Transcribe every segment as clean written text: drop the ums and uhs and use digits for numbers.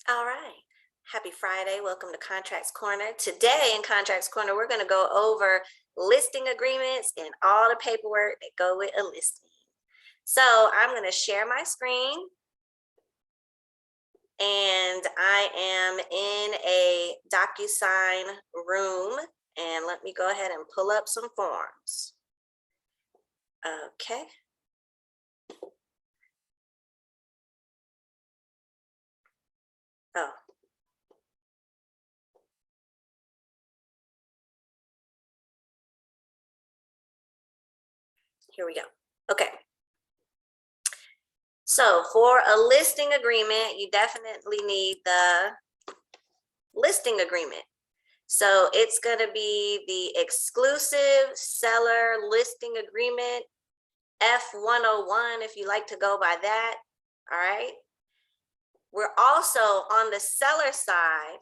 All right. Happy Friday. Welcome to Contracts Corner. Today in Contracts Corner, we're going to go over listing agreements and all the paperwork that go with a listing. So I'm going to share my screen. And I am in a DocuSign room. And let me go ahead and pull up some forms. Okay. Oh. Here we go. Okay. So for a listing agreement, you definitely need the listing agreement. So it's going to be the exclusive seller listing agreement, F101, if you like to go by that. All right. We're also on the seller side,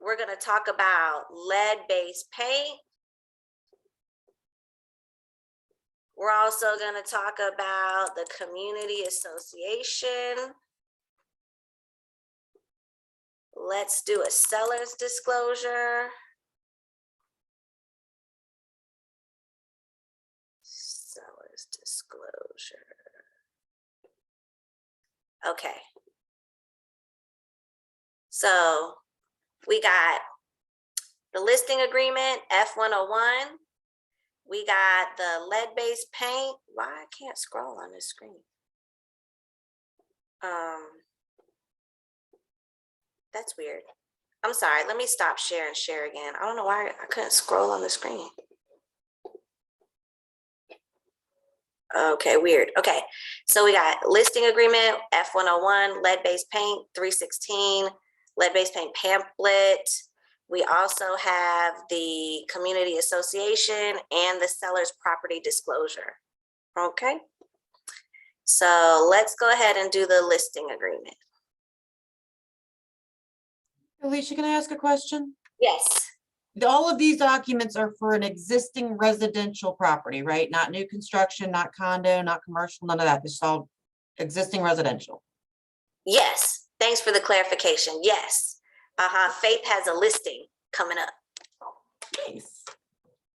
we're going to talk about lead-based paint. We're also going to talk about the community association. Let's do a seller's disclosure. Seller's disclosure. Okay. So we got the listing agreement, F101. We got the lead-based paint. Why I can't scroll on this screen? That's weird. I'm sorry. Let me stop share and share again. I don't know why I couldn't scroll on the screen. Okay, weird. Okay, so we got listing agreement, F101, lead-based paint, 316, lead-based paint pamphlet. We also have the community association and the seller's property disclosure. Okay, so let's go ahead and do the listing agreement. Alicia, can I ask a question? Yes. All of these documents are for an existing residential property, right? Not new construction, not condo, not commercial, none of that. This is all existing residential. Yes. Thanks for the clarification. Yes. Faith has a listing coming up. Nice.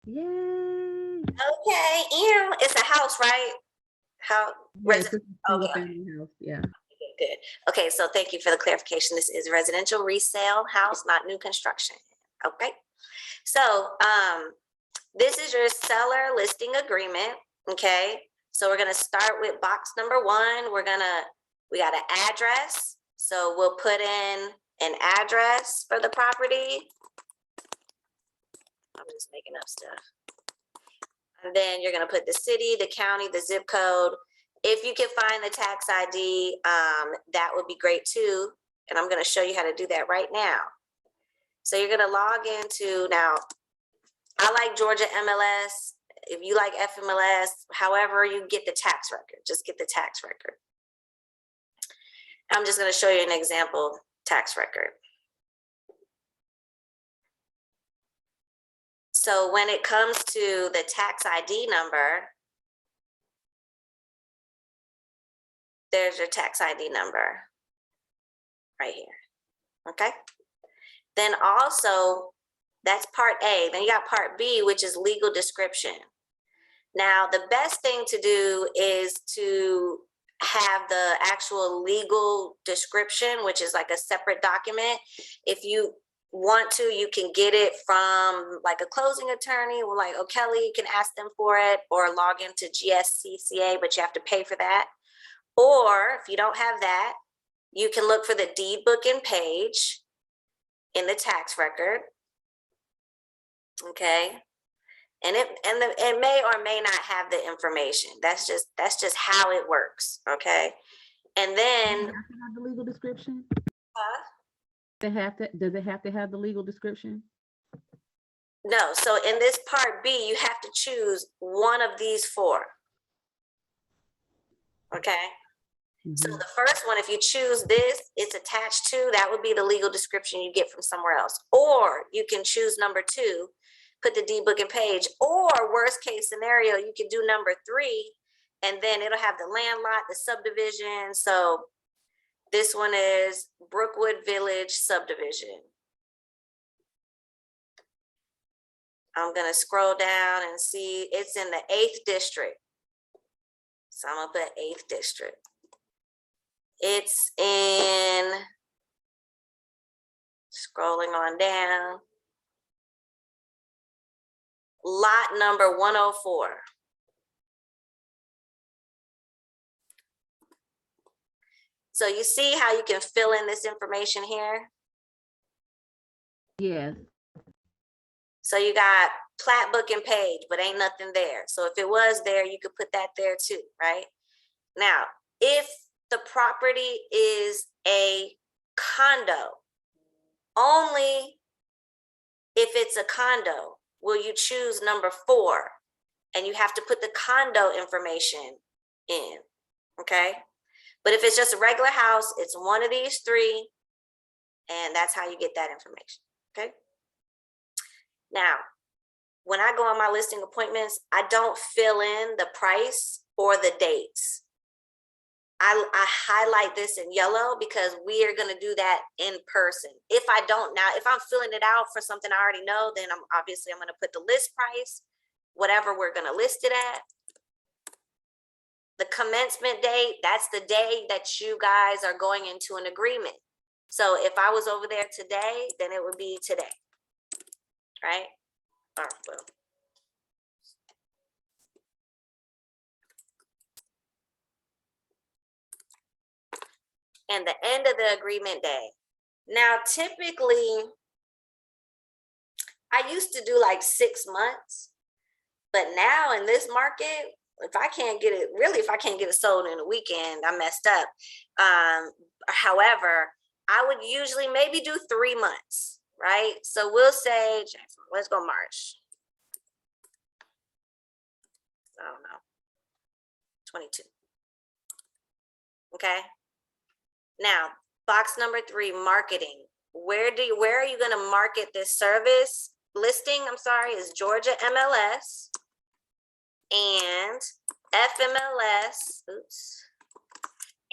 Yay. Okay. It's a house, right? How? Yes, it's a single Okay. family house. Yeah. Good. Okay, so thank you for the clarification. This is residential resale house, not new construction. Okay. So this is your seller listing agreement. Okay. So we're gonna start with box number 1. We got an address. So we'll put in an address for the property. I'm just making up stuff. And then you're gonna put the city, the county, the zip code. If you can find the tax ID, that would be great too. And I'm going to show you how to do that right now. So you're going to log into, now, I like Georgia MLS. If you like FMLS, however you get the tax record, just get the tax record. I'm just going to show you an example tax record. So when it comes to the tax ID number, there's your tax ID number right here. Okay. Then also, that's part A. Then you got part B, which is legal description. Now, the best thing to do is to have the actual legal description, which is like a separate document. If you want to, you can get it from like a closing attorney, or like O'Kelly, you can ask them for it, or log into GSCCA, but you have to pay for that. Or if you don't have that, you can look for the deed book and page in the tax record. Okay. And it may or may not have the information. That's just how it works. Okay. And then Does it have to have the legal description? huh? Does it have to have the legal description? No. So in this part B, you have to choose one of these 4. Okay. So the first one, if you choose this, it's attached to, that would be the legal description you get from somewhere else. Or you can choose number 2, put the deed book and page, or worst case scenario, you can do number 3, and then it'll have the land lot, the subdivision. So This one is Brookwood Village subdivision. I'm gonna scroll down and see, it's in the 8th district. So I'm gonna put 8th district. It's in, scrolling on down, lot number 104. So you see how you can fill in this information here? Yes. So you got plat book and page, but ain't nothing there. So if it was there, you could put that there too, right? Now, if the property is a condo, only if it's a condo will you choose number 4, and you have to put the condo information in, okay? But if it's just a regular house, it's one of these 3, and that's how you get that information, okay? Now, when I go on my listing appointments, I don't fill in the price or the dates. I highlight this in yellow because we are gonna do that in person. If I don't now, if I'm filling it out for something I already know, then I'm gonna put the list price, whatever we're gonna list it at. The commencement date, that's the day that you guys are going into an agreement. So if I was over there today, then it would be today, right? Or, well, and the end of the agreement day. Now, typically, I used to do like 6 months, but now in this market, if I can't get it sold in a weekend, I messed up. However, I would usually maybe do 3 months, right? So we'll say, let's go March. I don't know, 22. Okay. Now, box number 3, marketing. Where are you going to market this service? Listing, I'm sorry, is Georgia MLS and FMLS, oops,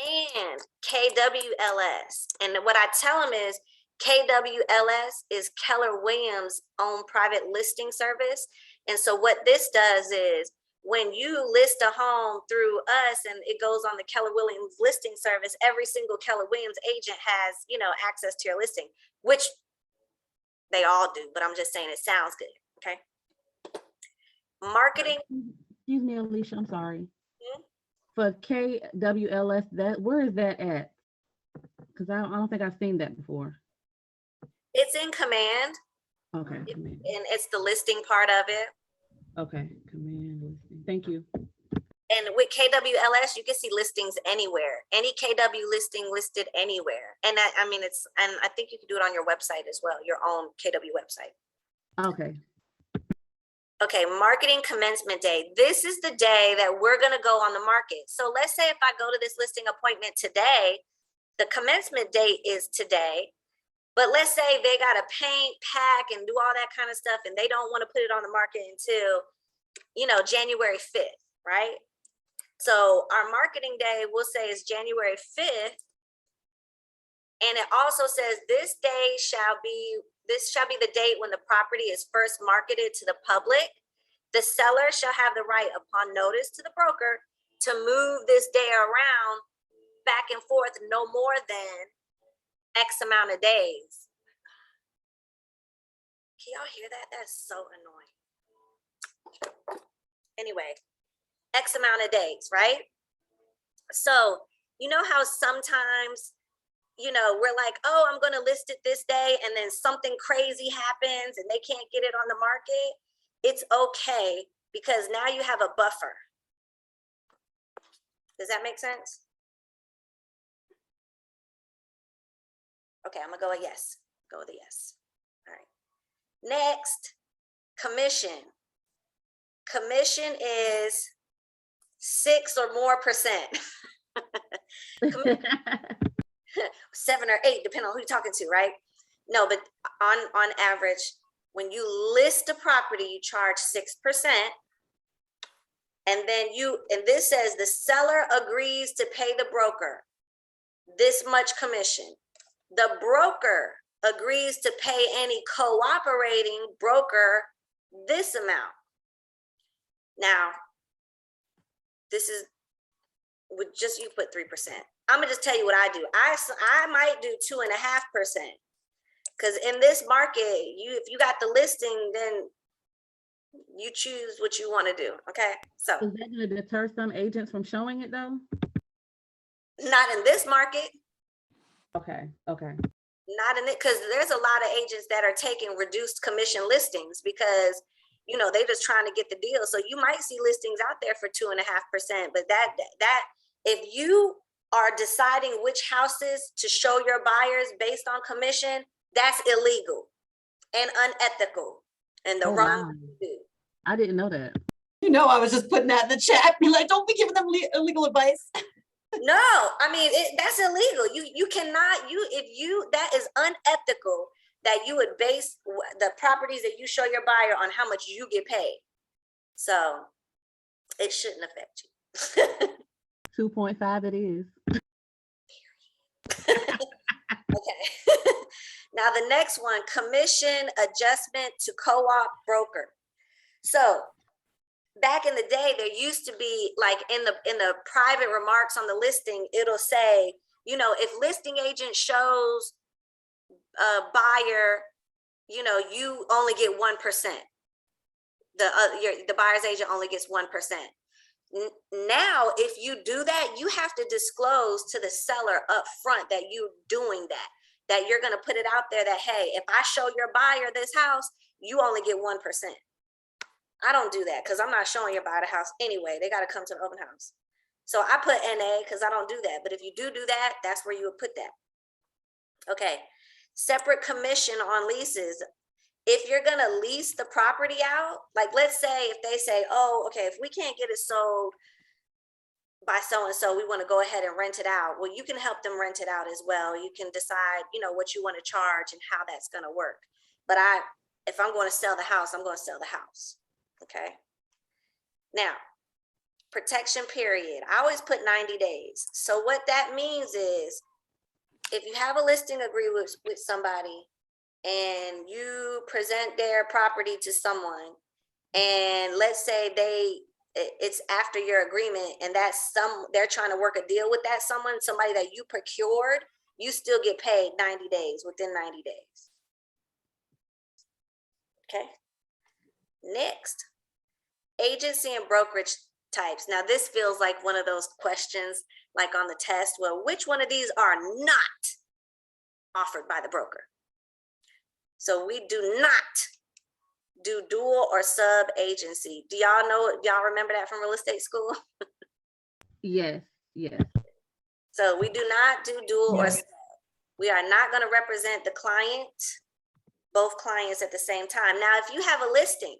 and KWLS. And what I tell them is KWLS is Keller Williams' own private listing service. And so what this does is when you list a home through us and it goes on the Keller Williams listing service, every single Keller Williams agent has, access to your listing, which they all do, but I'm just saying it sounds good, okay? Marketing. Excuse me, Alicia, I'm sorry. Hmm? For KWLS, where is that at? Because I don't think I've seen that before. It's in Command. Okay. And it's the listing part of it. Okay, Command listing. Thank you. And with KWLS, you can see listings anywhere. Any KW listing listed anywhere. And I think you can do it on your website as well, your own KW website. Okay. Okay, marketing commencement day. This is the day that we're gonna go on the market. So let's say if I go to this listing appointment today, the commencement date is today, but let's say they gotta paint, pack, and do all that kind of stuff, and they don't wanna put it on the market until, January 5th, right? So our marketing day, we'll say, is January 5th. And it also says this shall be the date when the property is first marketed to the public. The seller shall have the right upon notice to the broker to move this day around back and forth no more than X amount of days. Can y'all hear that? That's so annoying. Anyway, X amount of days, right? So, you know how sometimes, we're like, oh, I'm going to list it this day, and then something crazy happens and they can't get it on the market. It's okay because now you have a buffer. Does that make sense? Okay, I'm going to go with yes. Go with a yes. All right. Next, commission. Commission is 6 or more %. 7 or 8, depending on who you're talking to, right? No, but on average, when you list a property, you charge 6%. And then and this says the seller agrees to pay the broker this much commission. The broker agrees to pay any cooperating broker this amount. Now, this is with just, you put 3%. I'm gonna just tell you what I do. I might do 2.5%. Because in this market, if you got the listing, then you choose what you want to do. Okay. So Is that gonna deter some agents from showing it though? not in this market. Okay, okay. Not in it, because there's a lot of agents that are taking reduced commission listings because, you know, they're just trying to get the deal. So you might see listings out there for 2.5%, but that if you are deciding which houses to show your buyers based on commission, that's illegal and unethical and the Oh, wrong wow. thing to do. I didn't know that. You know, I was just putting that in the chat, be like, don't be giving them illegal advice. No, I mean, that's illegal. You cannot, that is unethical that you would base the properties that you show your buyer on how much you get paid. So it shouldn't affect you. 2.5 it is. Okay. Now the next one, commission adjustment to co-op broker. So back in the day, there used to be like in the private remarks on the listing, it'll say, you know, if listing agent shows a buyer, you know, you only get 1%. The buyer's agent only gets 1%. Now, if you do that, you have to disclose to the seller up front that you're doing that you're going to put it out there that, hey, if I show your buyer this house, you only get 1%. I don't do that because I'm not showing your buyer the house anyway. They got to come to the open house. So I put NA because I don't do that. But if you do that, that's where you would put that. Okay. Separate commission on leases. If you're going to lease the property out, like let's say if they say, oh, okay, if we can't get it sold by so-and-so, we want to go ahead and rent it out. Well, you can help them rent it out as well. You can decide, you know, what you want to charge and how that's going to work. But if I'm going to sell the house, I'm going to sell the house. Okay. Now, protection period. I always put 90 days. So what that means is if you have a listing agreement with somebody and you present their property to someone, and let's say it's after your agreement and they're trying to work a deal with that somebody that you procured, you still get paid 90 days, within 90 days. Okay. Next, agency and brokerage types. Now this feels like one of those questions like on the test. Well, which one of these are not offered by the broker? So we do not do dual or sub agency. Do y'all know, y'all remember that from real estate school? Yes, yes. So we do not do dual or Yes. sub. We are not going to represent the client, both clients at the same time. Now, if you have a listing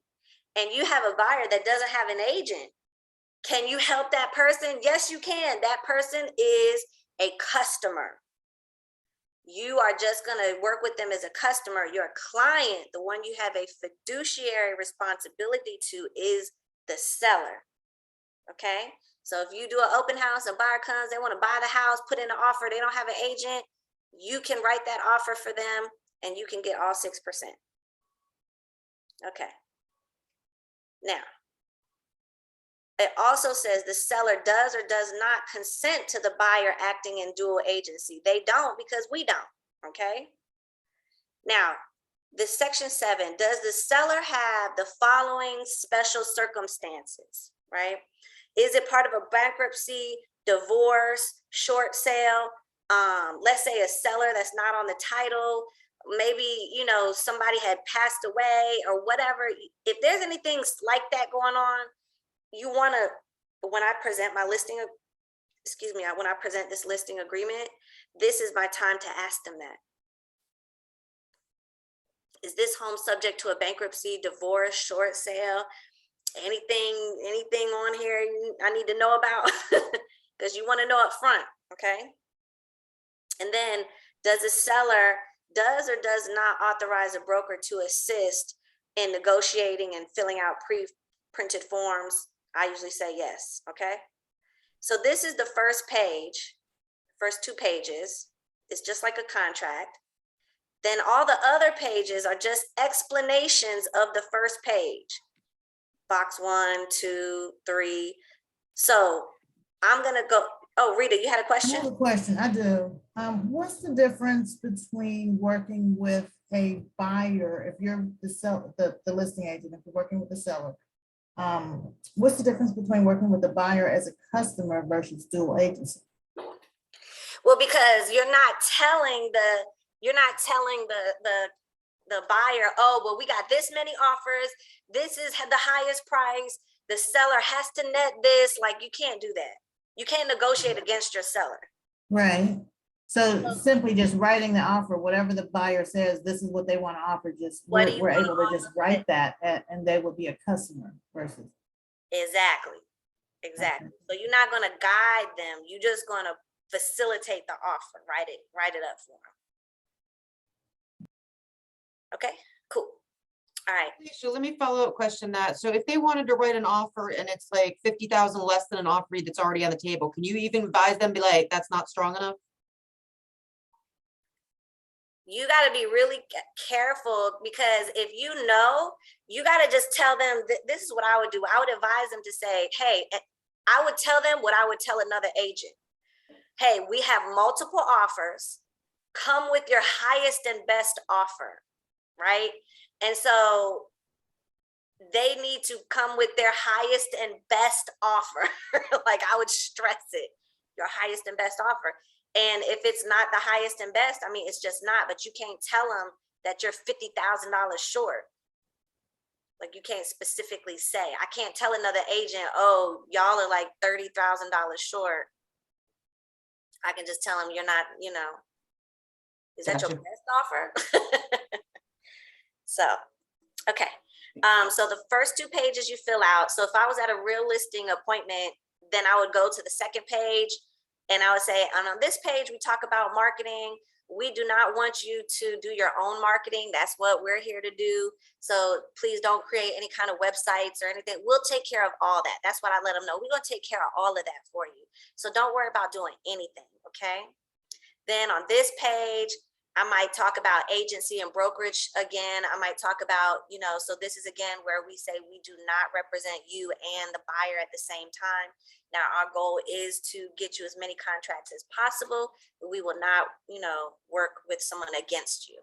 and you have a buyer that doesn't have an agent, can you help that person? Yes, you can. That person is a customer. You are just going to work with them as a customer. Your client, the one you have a fiduciary responsibility to, is the seller. Okay. So if you do an open house, a buyer comes, they want to buy the house, put in an offer, they don't have an agent, you can write that offer for them and you can get all 6%. Okay. Now, it also says the seller does or does not consent to the buyer acting in dual agency. They don't because we don't, okay? Now, this section 7, does the seller have the following special circumstances, right? Is it part of a bankruptcy, divorce, short sale? Let's say a seller that's not on the title, maybe, you know, somebody had passed away or whatever. If there's anything like that going on, you want to, when I present my listing, when I present this listing agreement, this is my time to ask them that. Is this home subject to a bankruptcy, divorce, short sale? Anything on here I need to know about? Because you want to know up front, okay? And then, does the seller does or does not authorize a broker to assist in negotiating and filling out pre-printed forms? I usually say yes, okay? So this is the first page first 2 pages. It's just like a contract. Then all the other pages are just explanations of the first page. Box 1, 2, 3. So I'm gonna go, oh, Rita, you had a I question? have a question, I do. What's the difference between working with a buyer, if you're the listing agent, if you're working with the seller? What's the difference between working with the buyer as a customer versus dual agency? Well, because you're not telling the buyer, oh, well, we got this many offers. This is the highest price. The seller has to net this. Like, you can't do that. You can't negotiate against your seller. Right. So simply just writing the offer, whatever the buyer says, this is what they want to offer, just What do you we're want able to just write that and they would be a customer versus. Exactly. So you're not gonna guide them. You're just gonna facilitate the offer. Write it up for them. Okay, cool. All right. Alicia, let me follow up question that. So if they wanted to write an offer and it's like 50,000 less than an offer that's already on the table, can you even advise them, be like, that's not strong enough? You got to be really careful, because if you know, you got to just tell them this is what I would do. I would advise them to say, hey, I would tell them what I would tell another agent. Hey, we have multiple offers. Come with your highest and best offer, right? And so they need to come with their highest and best offer. Like, I would stress it, your highest and best offer. And if it's not the highest and best, I mean, it's just not, but you can't tell them that you're $50,000 short. Like, you can't specifically say. I can't tell another agent, oh, y'all are like $30,000 short. I can just tell them you're not, is that your Gotcha. best offer? So, okay. So the first 2 pages you fill out. So if I was at a real listing appointment, then I would go to the second page and I would say, on this page, we talk about marketing. We do not want you to do your own marketing. That's what we're here to do. So please don't create any kind of websites or anything. We'll take care of all that. That's what I let them know. We're going to take care of all of that for you. So don't worry about doing anything. Okay. Then on this page, I might talk about agency and brokerage again. I might talk about, so this is again where we say we do not represent you and the buyer at the same time. Now, our goal is to get you as many contracts as possible, but we will not, work with someone against you.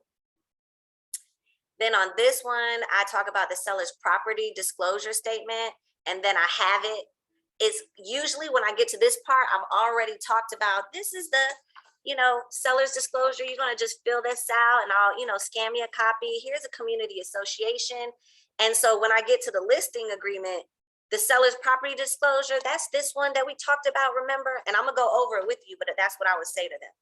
Then on this one, I talk about the seller's property disclosure statement, and then I have it. It's usually when I get to this part, I've already talked about, this is the, seller's disclosure. You're going to just fill this out and I'll, scan me a copy. Here's a community association. And so when I get to the listing agreement, the seller's property disclosure, that's this one that we talked about, remember? And I'm going to go over it with you, but that's what I would say to them.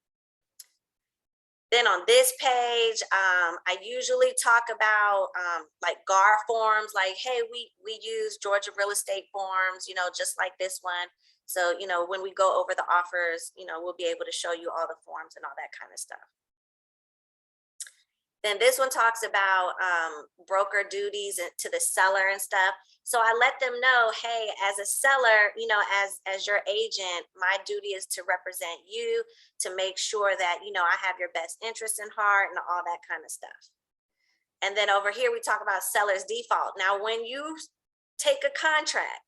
Then on this page, I usually talk about like GAR forms, like, hey, we use Georgia real estate forms, just like this one. So, when we go over the offers, we'll be able to show you all the forms and all that kind of stuff. Then this one talks about broker duties to the seller and stuff. So I let them know, hey, as a seller, as your agent, my duty is to represent you, to make sure that, I have your best interest in heart and all that kind of stuff. And then over here, we talk about seller's default. Now, when you take a contract,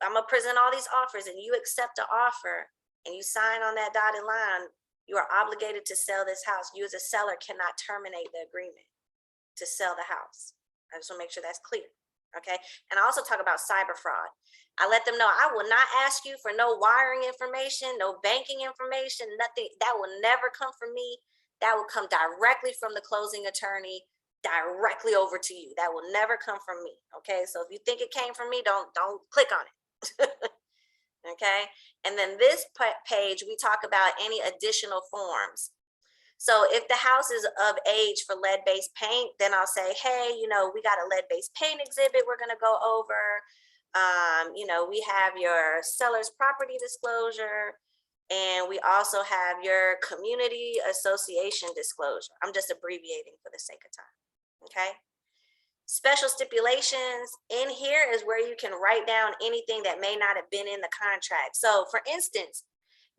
I'm gonna present all these offers and you accept the offer and you sign on that dotted line, you are obligated to sell this house. You as a seller cannot terminate the agreement to sell the house. I just wanna make sure that's clear, okay? And I also talk about cyber fraud. I let them know I will not ask you for no wiring information, no banking information, nothing. That will never come from me. That will come directly from the closing attorney, directly over to you. That will never come from me, okay? So if you think it came from me, don't click on it. Okay, and then this page, we talk about any additional forms. So if the house is of age for lead-based paint, then I'll say, hey, we got a lead-based paint exhibit we're gonna go over. We have your seller's property disclosure, and we also have your community association disclosure. I'm just abbreviating for the sake of time, okay? Special stipulations, in here is where you can write down anything that may not have been in the contract. So for instance,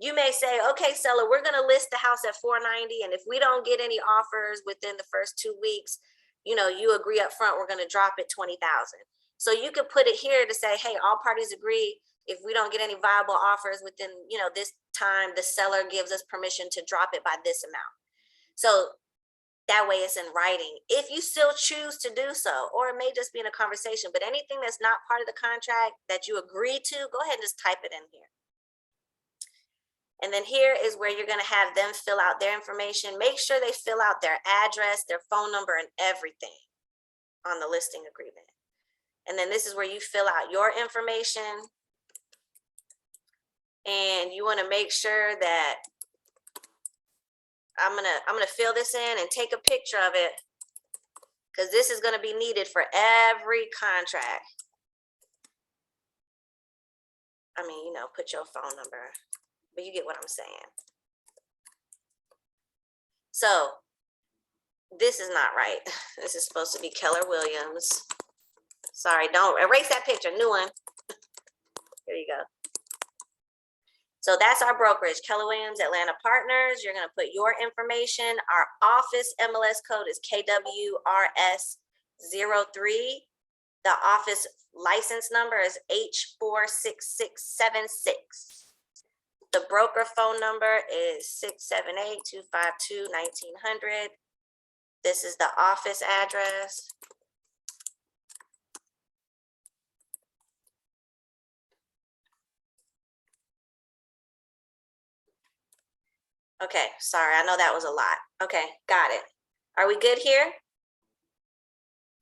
you may say, okay, seller, we're gonna list the house at 490, and if we don't get any offers within the first 2 weeks, you know, you agree up front, we're gonna drop it 20,000. So you could put it here to say, hey, all parties agree, if we don't get any viable offers within, you know, this time, the seller gives us permission to drop it by this amount. So that way it's in writing, if you still choose to do so, or it may just be in a conversation, but anything that's not part of the contract that you agree to, go ahead and just type it in here. And then here is where you're gonna have them fill out their information. Make sure they fill out their address, their phone number, and everything on the listing agreement. And then this is where you fill out your information. And you wanna make sure that I'm gonna fill this in and take a picture of it, because this is gonna be needed for every contract. I mean, you know, put your phone number, but you get what I'm saying. So this is not right. This is supposed to be Keller Williams. Sorry, don't erase that picture, new one. Here you go. So that's our brokerage, Keller Williams Atlanta Partners. You're gonna put your information. Our office MLS code is KWRS03. The office license number is H46676. The broker phone number is 678-252-1900. This is the office address. Okay, sorry, I know that was a lot. Okay, got it. Are we good here?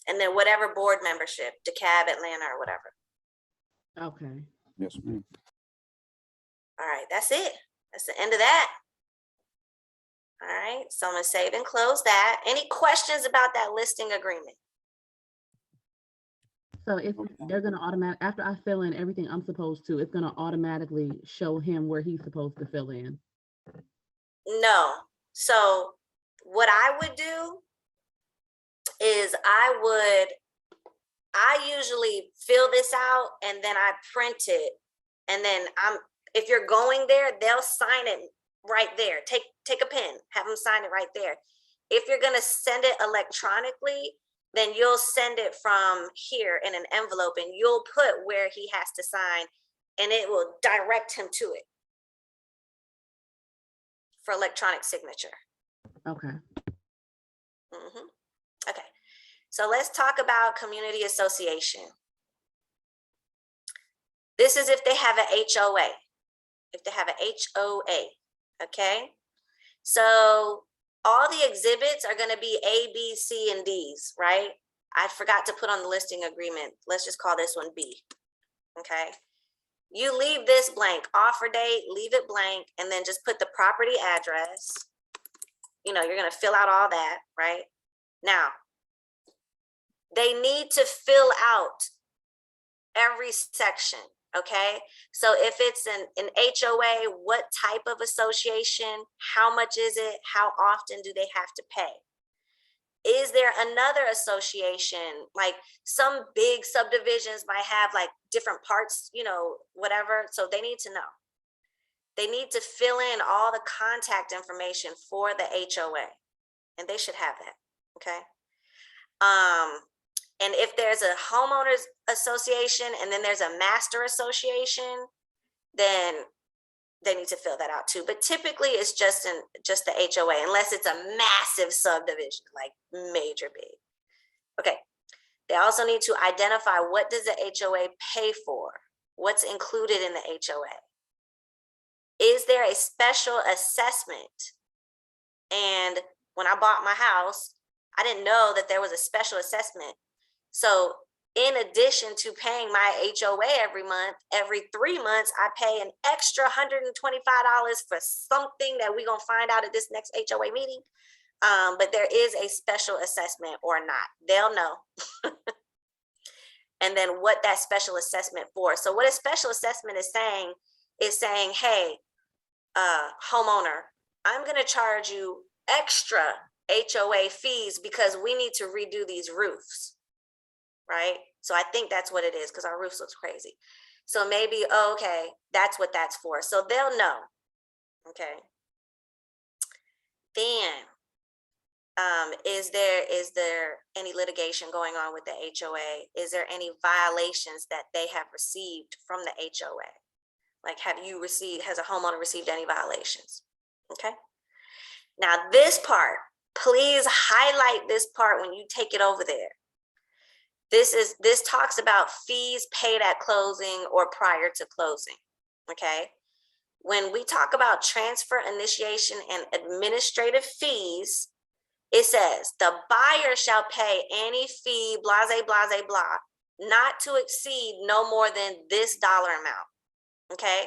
And then whatever board membership, DeKalb, Atlanta, or whatever. Okay. Yes, ma'am. All right, that's it. That's the end of that. All right, so I'm gonna save and close that. Any questions about that listing agreement? So it's, they're gonna automatic, after I fill in everything I'm supposed to, it's gonna automatically show him where he's supposed to fill in. No. So what I would do is I usually fill this out and then I print it. And then if you're going there, they'll sign it right there. Take a pen, have them sign it right there. If you're gonna send it electronically, then you'll send it from here in an envelope and you'll put where he has to sign and it will direct him to it for electronic signature. Okay. Okay, so let's talk about community association. This is if they have an HOA. If they have an HOA, okay? So all the exhibits are gonna be A, B, C, and Ds, right? I forgot to put on the listing agreement. Let's just call this one B, okay? You leave this blank, offer date, leave it blank, and then just put the property address. You know, you're gonna fill out all that, right? Now, they need to fill out every section, okay? So if it's an HOA, what type of association, how much is it, how often do they have to pay? Is there another association, like some big subdivisions might have like different parts, you know, whatever, so they need to know. They need to fill in all the contact information for the HOA, and they should have that, okay? And if there's a homeowners association and then there's a master association, then they need to fill that out too. But typically it's just the HOA, unless it's a massive subdivision, like major big. Okay, they also need to identify what does the HOA pay for? What's included in the HOA? Is there a special assessment? And when I bought my house, I didn't know that there was a special assessment. So in addition to paying my HOA every month, every 3 months, I pay an extra $125 for something that we're gonna find out at this next HOA meeting. But there is a special assessment or not, they'll know. And then what that special assessment for. So what a special assessment is saying, hey, homeowner, I'm gonna charge you extra HOA fees because we need to redo these roofs, right? So I think that's what it is, because our roofs looks crazy. So maybe, oh, okay, that's what that's for. So they'll know. Okay. Then, is there any litigation going on with the HOA? Is there any violations that they have received from the HOA? Like, has a homeowner received any violations? Okay. Now this part, please highlight this part when you take it over there. This talks about fees paid at closing or prior to closing. Okay. When we talk about transfer, initiation, and administrative fees, it says the buyer shall pay any fee, blase, blase, blah, not to exceed no more than this dollar amount. Okay.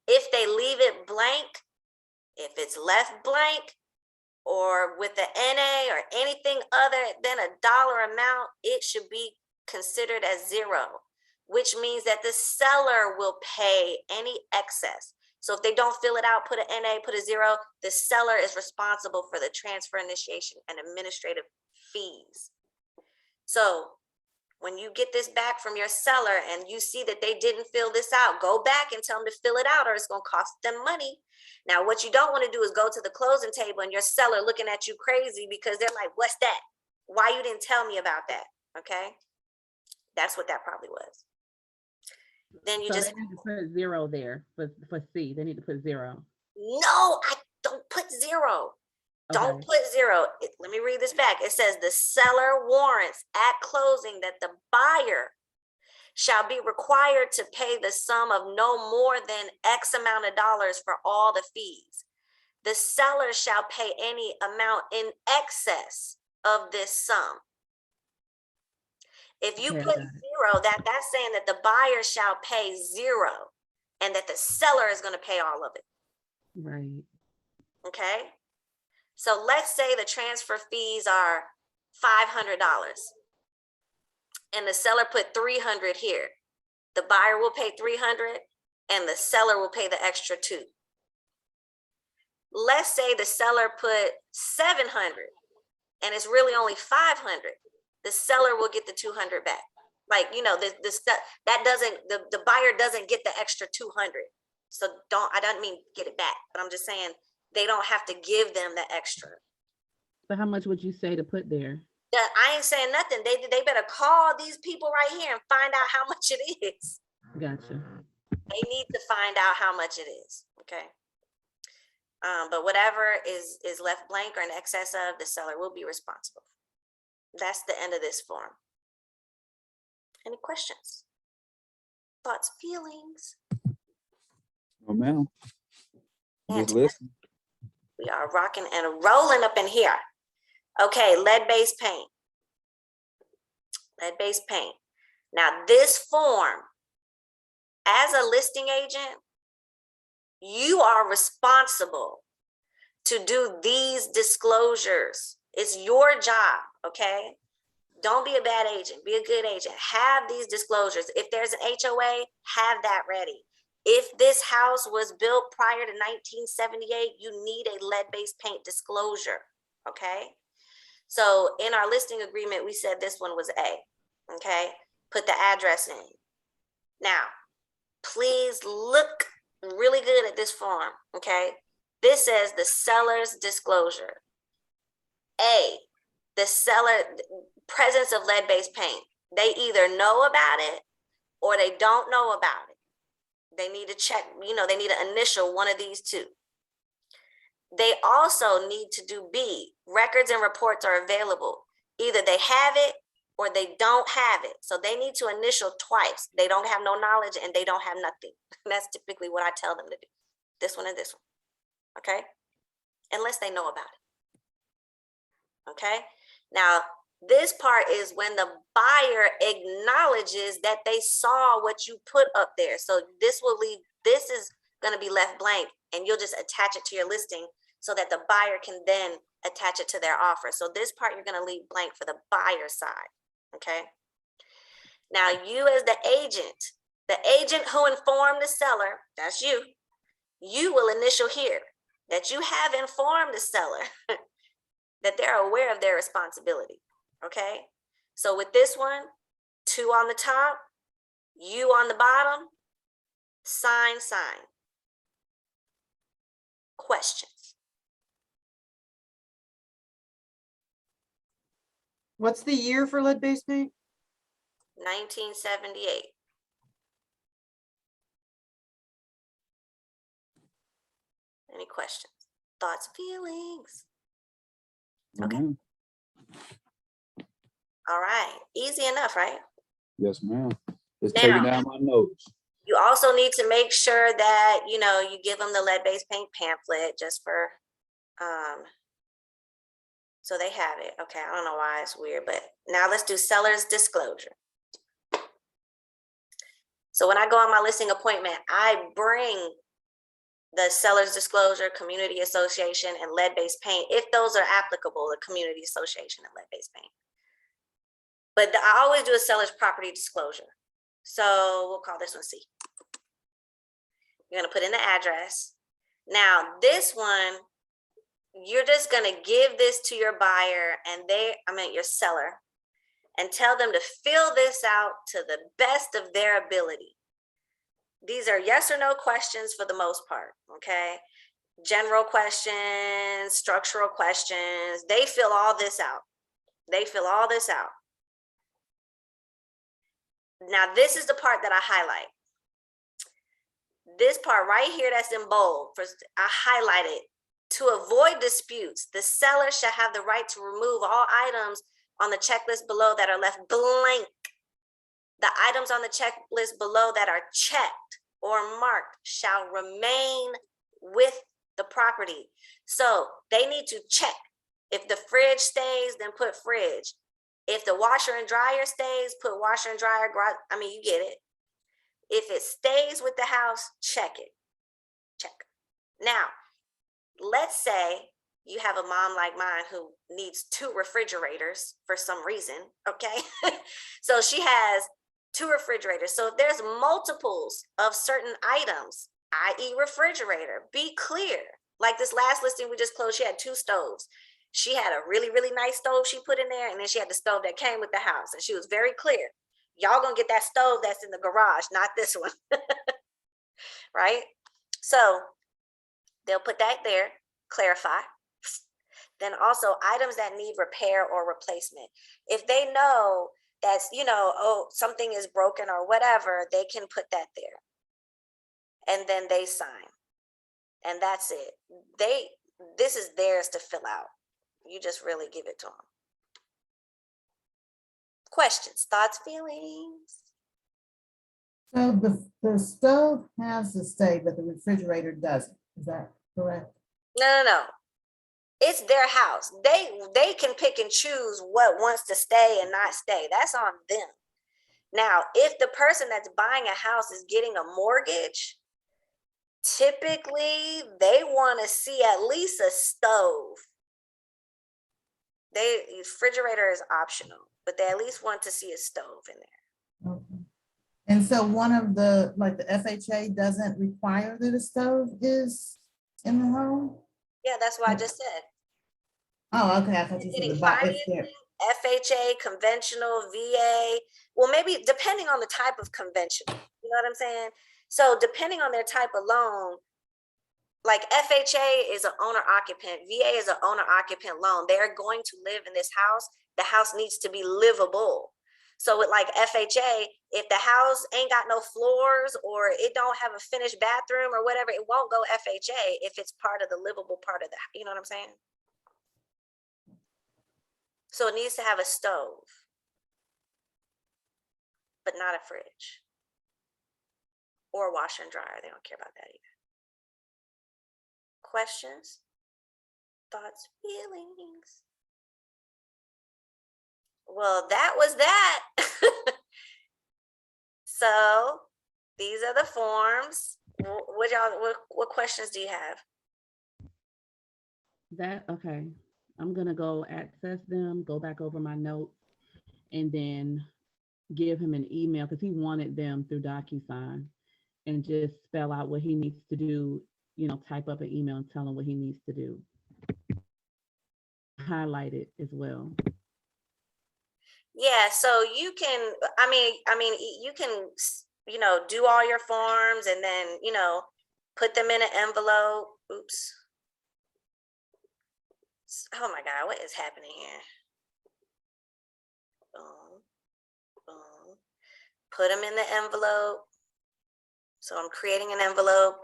If they leave it blank, if it's left blank, or with the NA or anything other than a dollar amount, it should be considered as zero, which means that the seller will pay any excess. So if they don't fill it out, put an NA, put a zero, the seller is responsible for the transfer, initiation, and administrative fees. So when you get this back from your seller and you see that they didn't fill this out, go back and tell them to fill it out or it's going to cost them money. Now, what you don't want to do is go to the closing table and your seller looking at you crazy because they're like, what's that? Why you didn't tell me about that? Okay. That's what that probably was. Then you So just they need to put zero there for C. They need to put zero. no, I don't put zero. Don't Okay. put zero. Let me read this back. It says the seller warrants at closing that the buyer shall be required to pay the sum of no more than X amount of dollars for all the fees. The seller shall pay any amount in excess of this sum. If you Okay, I put got it. zero, that's saying that the buyer shall pay zero and that the seller is going to pay all of it. Right. Okay. So let's say the transfer fees are $500 and the seller put 300 here. The buyer will pay 300 and the seller will pay the extra 2. Let's say the seller put 700 and it's really only 500. The seller will get the 200 back. Like, you know, the buyer doesn't get the extra 200. So I don't mean get it back, but I'm just saying they don't have to give them the extra. So how much would you say to put there? I ain't saying nothing. They better call these people right here and find out how much it is. Gotcha. They need to find out how much it is. Okay. But whatever is left blank or in excess of, the seller will be responsible. That's the end of this form. Any questions? Thoughts, feelings? Oh, ma'am. Just Fantastic. listen. We are rocking and rolling up in here. Okay, lead-based paint. Lead-based paint. Now this form, as a listing agent, you are responsible to do these disclosures. It's your job, okay? Don't be a bad agent, be a good agent. Have these disclosures. If there's an HOA, have that ready. If this house was built prior to 1978, you need a lead-based paint disclosure, okay? So in our listing agreement, we said this one was A, okay? Put the address in. Now, please look really good at this form, okay? This says the seller's disclosure. A, the seller, presence of lead-based paint. They either know about it or they don't know about it. They need to check, you know, they need to initial one of these two. They also need to do B, records and reports are available. Either they have it or they don't have it. So they need to initial twice. They don't have no knowledge and they don't have nothing. That's typically what I tell them to do. This one and this one, okay? Unless they know about it, okay? Now, this part is when the buyer acknowledges that they saw what you put up there. So this is gonna be left blank and you'll just attach it to your listing so that the buyer can then attach it to their offer. So this part you're gonna leave blank for the buyer side, okay? Now you as the agent who informed the seller, that's you will initial here that you have informed the seller that they're aware of their responsibility, okay? So with this one, 2 on the top, you on the bottom, sign, sign. Questions? What's the year for lead-based paint? 1978. Any questions? Thoughts, feelings? No, Okay. ma'am. All right, easy enough, right? Yes, ma'am. Just Now- taking down my notes. You also need to make sure that, you know, you give them the lead-based paint pamphlet just for, so they have it. Okay, I don't know why it's weird, but now let's do seller's disclosure. So when I go on my listing appointment, I bring the seller's disclosure, community association, and lead-based paint, if those are applicable, the community association and lead-based paint. But I always do a seller's property disclosure. So we'll call this one C. You're gonna put in the address. Now this one, you're just gonna give this to your buyer and your seller, and tell them to fill this out to the best of their ability. These are yes or no questions for the most part, okay? General questions, structural questions, they fill all this out. They fill all this out. Now, this is the part that I highlight. This part right here that's in bold, I highlighted. To avoid disputes, the seller shall have the right to remove all items on the checklist below that are left blank. The items on the checklist below that are checked or marked shall remain with the property. So they need to check. If the fridge stays, then put fridge. If the washer and dryer stays, put washer and dryer. You get it. If it stays with the house, check it. Check. Now, let's say you have a mom like mine who needs 2 refrigerators for some reason, okay? So she has 2 refrigerators. So if there's multiples of certain items, i.e. refrigerator, be clear. Like this last listing we just closed, she had 2 stoves. She had a really, really nice stove she put in there, and then she had the stove that came with the house. And she was very clear. Y'all gonna get that stove that's in the garage, not this one, right? So they'll put that there, clarify. Then also items that need repair or replacement. If they know that's, oh, something is broken or whatever, they can put that there. And then they sign. And that's it. This is theirs to fill out. You just really give it to them. Questions, thoughts, feelings? So the stove has to stay, but the refrigerator doesn't. Is that correct? No. It's their house. They can pick and choose what wants to stay and not stay. That's on them. Now, if the person that's buying a house is getting a mortgage, typically they want to see at least a stove. Refrigerator is optional, but they at least want to see a stove in there. Okay. And so one of the FHA doesn't require that a stove is in the home? Yeah, that's what I just said. Oh, okay. I thought you said Getting the box. financing, FHA, conventional, VA. Well, maybe depending on the type of conventional, you know what I'm saying? So depending on their type of loan, like FHA is an owner occupant, VA is an owner occupant loan. They're going to live in this house. The house needs to be livable. So with like FHA, if the house ain't got no floors or it don't have a finished bathroom or whatever, it won't go FHA if it's part of the livable part of the, you know what I'm saying? So it needs to have a stove, but not a fridge or a washer and dryer. They don't care about that either. Questions, thoughts, feelings? Well, that was that. So these are the forms. What questions do you have? Okay. I'm gonna go access them, go back over my notes, and then give him an email because he wanted them through DocuSign, and just spell out what he needs to do, type up an email and tell him what he needs to do. Highlight it as well. Yeah, so you can, you can, do all your forms and then, put them in an envelope. Oops, Oh my God, what is happening here? Boom, boom. Put them in the envelope. So I'm creating an envelope.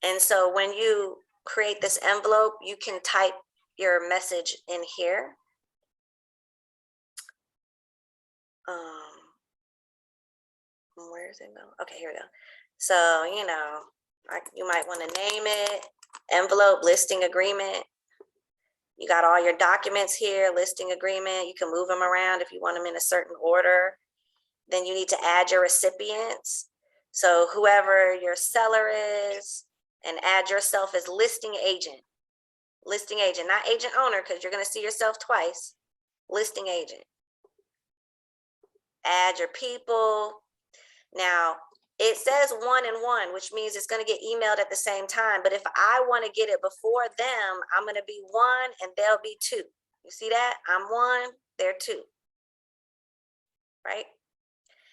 And so when you create this envelope, you can type your message in here. Where is it go? Okay, here we go. So, you know, you might want to name it envelope listing agreement. You got all your documents here, listing agreement. You can move them around if you want them in a certain order. Then you need to add your recipients. So whoever your seller is, and add yourself as listing agent. Listing agent, not agent owner, because you're going to see yourself twice. Listing agent. Add your people. Now, it says 1 and 1, which means it's going to get emailed at the same time. But if I want to get it before them, I'm going to be 1 and they'll be 2. You see that? I'm 1, they're 2. Right?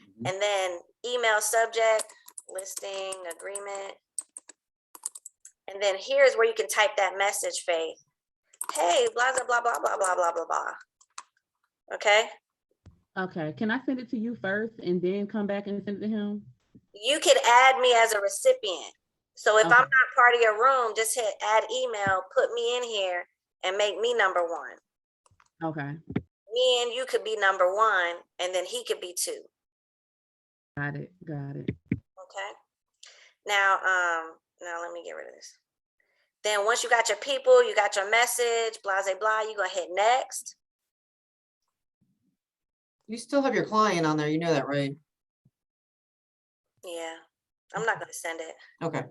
Mhm. And then email subject, listing agreement. And then here's where you can type that message, Faith. Hey, blah, blah, blah, blah, blah, blah, blah, blah, blah. Okay? Okay, can I send it to you first and then come back and send it to him? You could add me as a recipient. So if Okay. I'm not part of your room, just hit add email, put me in here, and make me number 1. Okay, Me and you could be number 1, and then he could be 2. got it, got it. Okay. Now let me get rid of this. Then once you got your people, you got your message, blah, blah, blah, you gonna hit next. You still have your client on there, you know that, right? Yeah, I'm not gonna send it. Okay.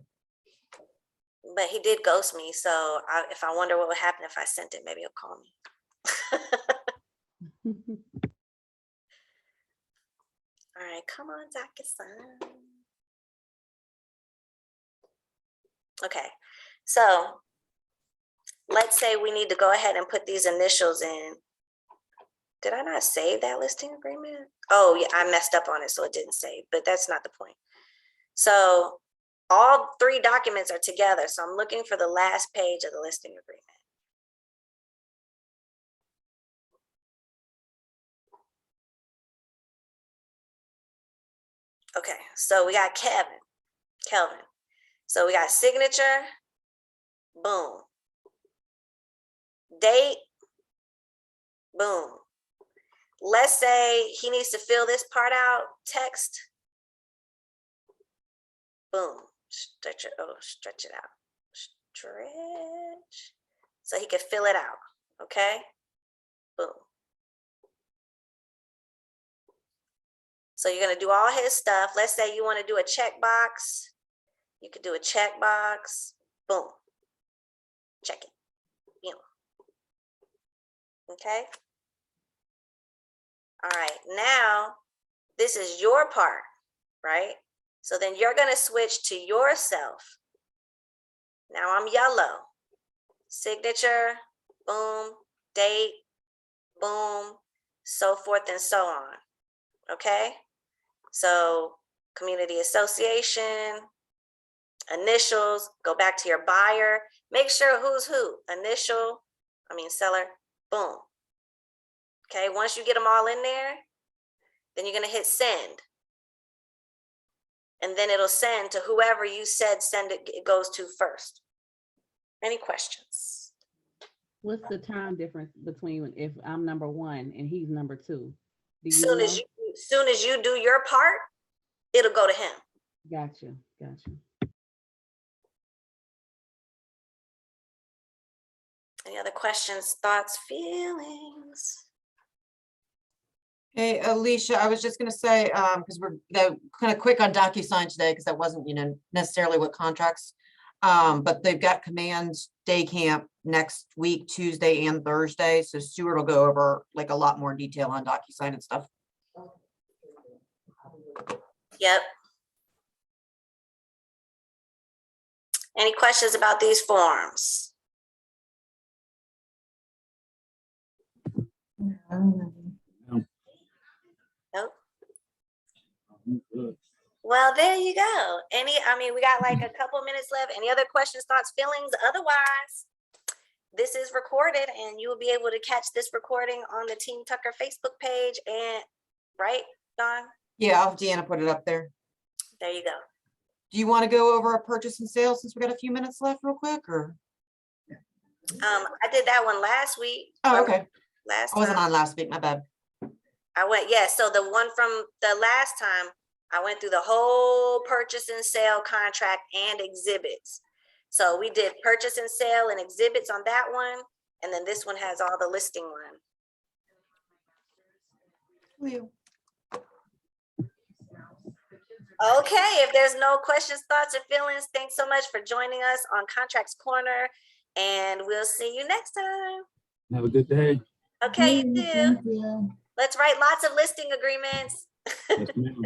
But he did ghost me, so if I wonder what would happen if I sent it, maybe he'll call me. All right, come on, Zaki-san. Okay, so let's say we need to go ahead and put these initials in. Did I not save that listing agreement? Oh yeah, I messed up on it, so it didn't save, but that's not the point. So all 3 documents are together, so I'm looking for the last page of the listing agreement. Okay, so we got Kelvin. So we got signature, boom. Date, boom. Let's say he needs to fill this part out, text, boom. Stretch it out. Stretch. So he can fill it out, okay? Boom. So you're gonna do all his stuff. Let's say you wanna do a checkbox. You could do a checkbox, boom. Check it, okay? All right, now this is your part, right? So then you're gonna switch to yourself. Now I'm yellow. Signature, boom, date, boom, so forth and so on. Okay? So community association, initials, go back to your buyer, make sure who's who, seller, boom. Okay, once you get them all in there, then you're gonna hit send. And then it'll send to whoever you said it goes to first. Any questions? What's the time difference between if I'm number 1 and he's number 2? Do you Soon know? as you do your part, it'll go to him. Gotcha. Any other questions, thoughts, feelings? Hey, Alicia, I was just gonna say, because we're kind of quick on DocuSign today, because that wasn't, necessarily what contracts. But they've got Commands Day Camp next week, Tuesday and Thursday. So Stuart will go over like a lot more detail on DocuSign and stuff. Yep. Any questions about these forms? Nope. Good. Well, there you go. We got like a couple minutes left. Any other questions, thoughts, feelings? Otherwise, this is recorded and you will be able to catch this recording on the Team Tucker Facebook page and, right, Don? Yeah, I'll have Deanna put it up there. There you go. Do you want to go over our purchase and sale since we got a few minutes left real quick, or? I did that one last week. Oh, or okay. Last I wasn't time. on last week, my bad. I went, yes, so the one from the last time, I went through the whole purchase and sale contract and exhibits. So we did purchase and sale and exhibits on that one, and then this one has all the listing one. Okay, if there's no questions, thoughts, or feelings, thanks so much for joining us on Contracts Corner, and we'll see you next time. Have a good day. Okay, you too. Thank you. Let's write lots of listing agreements. Yes, ma'am.